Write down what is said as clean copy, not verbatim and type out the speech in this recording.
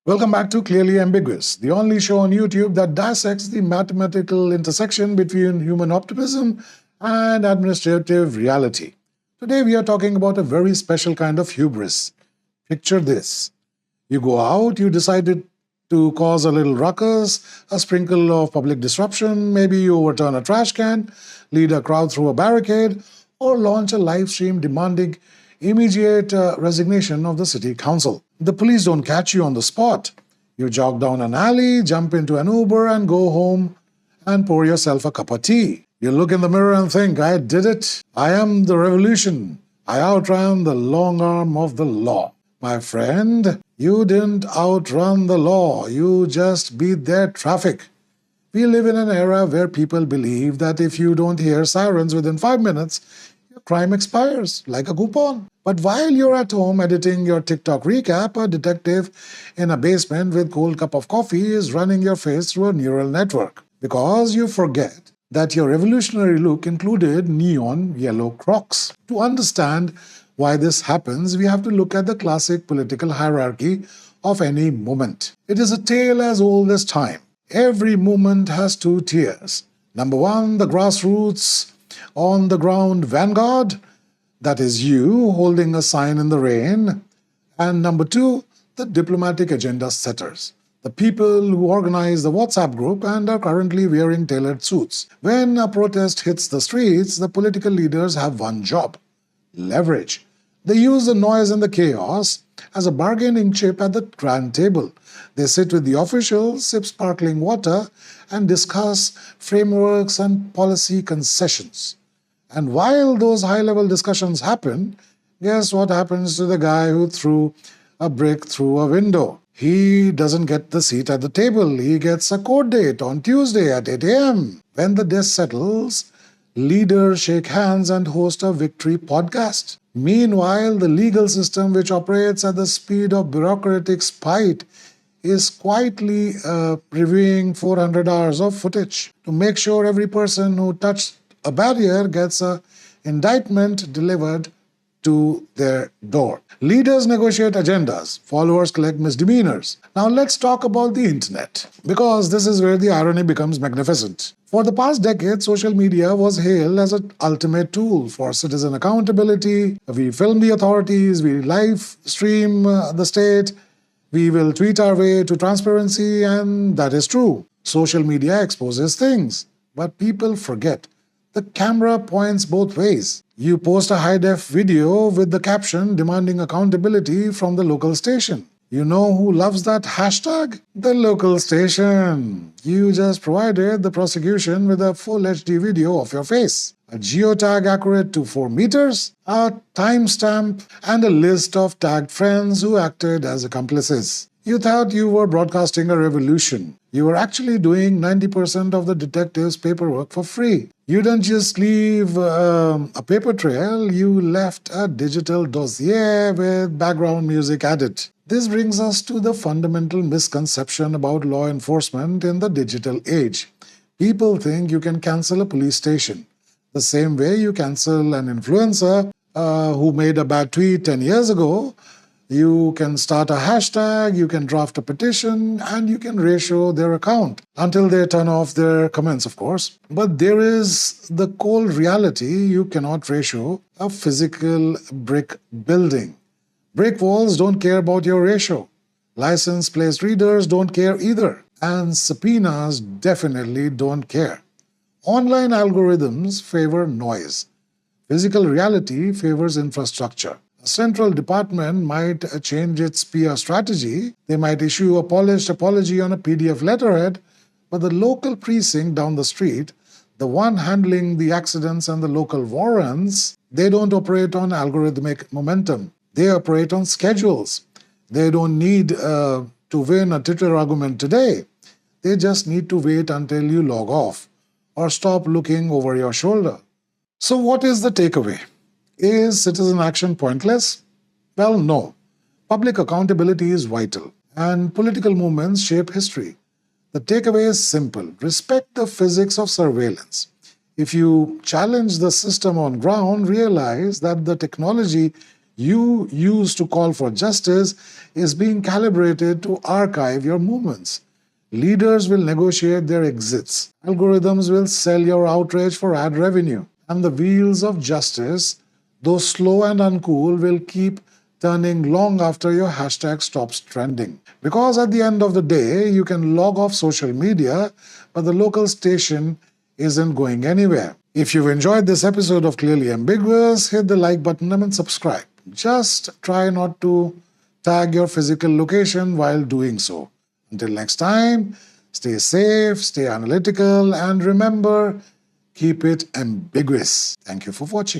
Welcome back to Clearly Ambiguous, the only show on YouTube that dissects the mathematical intersection between human optimism and administrative reality. Today we are talking about a very special kind of hubris. Picture this. You go out, you decided to cause a little ruckus, a sprinkle of public disruption, maybe you overturn a trash can, lead a crowd through a barricade, or launch a live stream demanding immediate resignation of the city council. The police don't catch you on the spot. You jog down an alley, jump into an Uber, and go home and pour yourself a cup of tea. You look in the mirror and think, I did it. I am the revolution. I outran the long arm of the law. My friend, you didn't outrun the law. You just beat their traffic. We live in an era where people believe that if you don't hear sirens within 5 minutes, your crime expires like a coupon. But while you're at home editing your TikTok recap, a detective in a basement with cold cup of coffee is running your face through a neural network. Because you forget that your revolutionary look included neon yellow Crocs. To understand why this happens, we have to look at the classic political hierarchy of any movement. It is a tale as old as time. Every movement has two tiers. Number one, the grassroots, on the ground vanguard, that is you holding a sign in the rain. And number two, the diplomatic agenda setters, the people who organize the WhatsApp group and are currently wearing tailored suits. When a protest hits the streets, the political leaders have one job: leverage. They use the noise and the chaos as a bargaining chip at the grand table. They sit with the officials, sip sparkling water, and discuss frameworks and policy concessions. And while those high-level discussions happen, guess what happens to the guy who threw a brick through a window? He doesn't get the seat at the table. He gets a court date on Tuesday at 8 a.m. When the dust settles, leaders shake hands and host a victory podcast. Meanwhile, the legal system, which operates at the speed of bureaucratic spite, is quietly reviewing 400 hours of footage to make sure every person who touched a barrier gets an indictment delivered to their door. Leaders negotiate agendas, followers collect misdemeanors. Now let's talk about the internet, because this is where the irony becomes magnificent. For the past decade, social media was hailed as an ultimate tool for citizen accountability. We film the authorities, we live stream the state, we will tweet our way to transparency, and that is true. Social media exposes things, but people forget. The camera points both ways. You post a high-def video with the caption demanding accountability from the local station. You know who loves that hashtag? The local station. You just provided the prosecution with a full HD video of your face, a geotag accurate to 4 meters, a timestamp, and a list of tagged friends who acted as accomplices. You thought you were broadcasting a revolution. You were actually doing 90% of the detective's paperwork for free. You didn't just leave a paper trail, you left a digital dossier with background music added. This brings us to the fundamental misconception about law enforcement in the digital age. People think you can cancel a police station the same way you cancel an influencer who made a bad tweet 10 years ago. You can start a hashtag, you can draft a petition, and you can ratio their account until they turn off their comments, of course. But there is the cold reality: you cannot ratio a physical brick building. Brick walls don't care about your ratio. License plate readers don't care either. And subpoenas definitely don't care. Online algorithms favor noise. Physical reality favors infrastructure. A central department might change its PR strategy. They might issue a polished apology on a PDF letterhead, but the local precinct down the street, the one handling the accidents and the local warrants, they don't operate on algorithmic momentum. They operate on schedules. They don't need to win a Twitter argument today. They just need to wait until you log off or stop looking over your shoulder. So what is the takeaway? Is citizen action pointless? Well, no. Public accountability is vital, and political movements shape history. The takeaway is simple: respect the physics of surveillance. If you challenge the system on ground, realize that the technology you use to call for justice is being calibrated to archive your movements. Leaders will negotiate their exits. Algorithms will sell your outrage for ad revenue. And the wheels of justice, though slow and uncool, will keep turning long after your hashtag stops trending. Because at the end of the day, you can log off social media, but the local station isn't going anywhere. If you've enjoyed this episode of Clearly Ambiguous, hit the like button and subscribe. Just try not to tag your physical location while doing so. Until next time, stay safe, stay analytical, and remember, keep it ambiguous. Thank you for watching.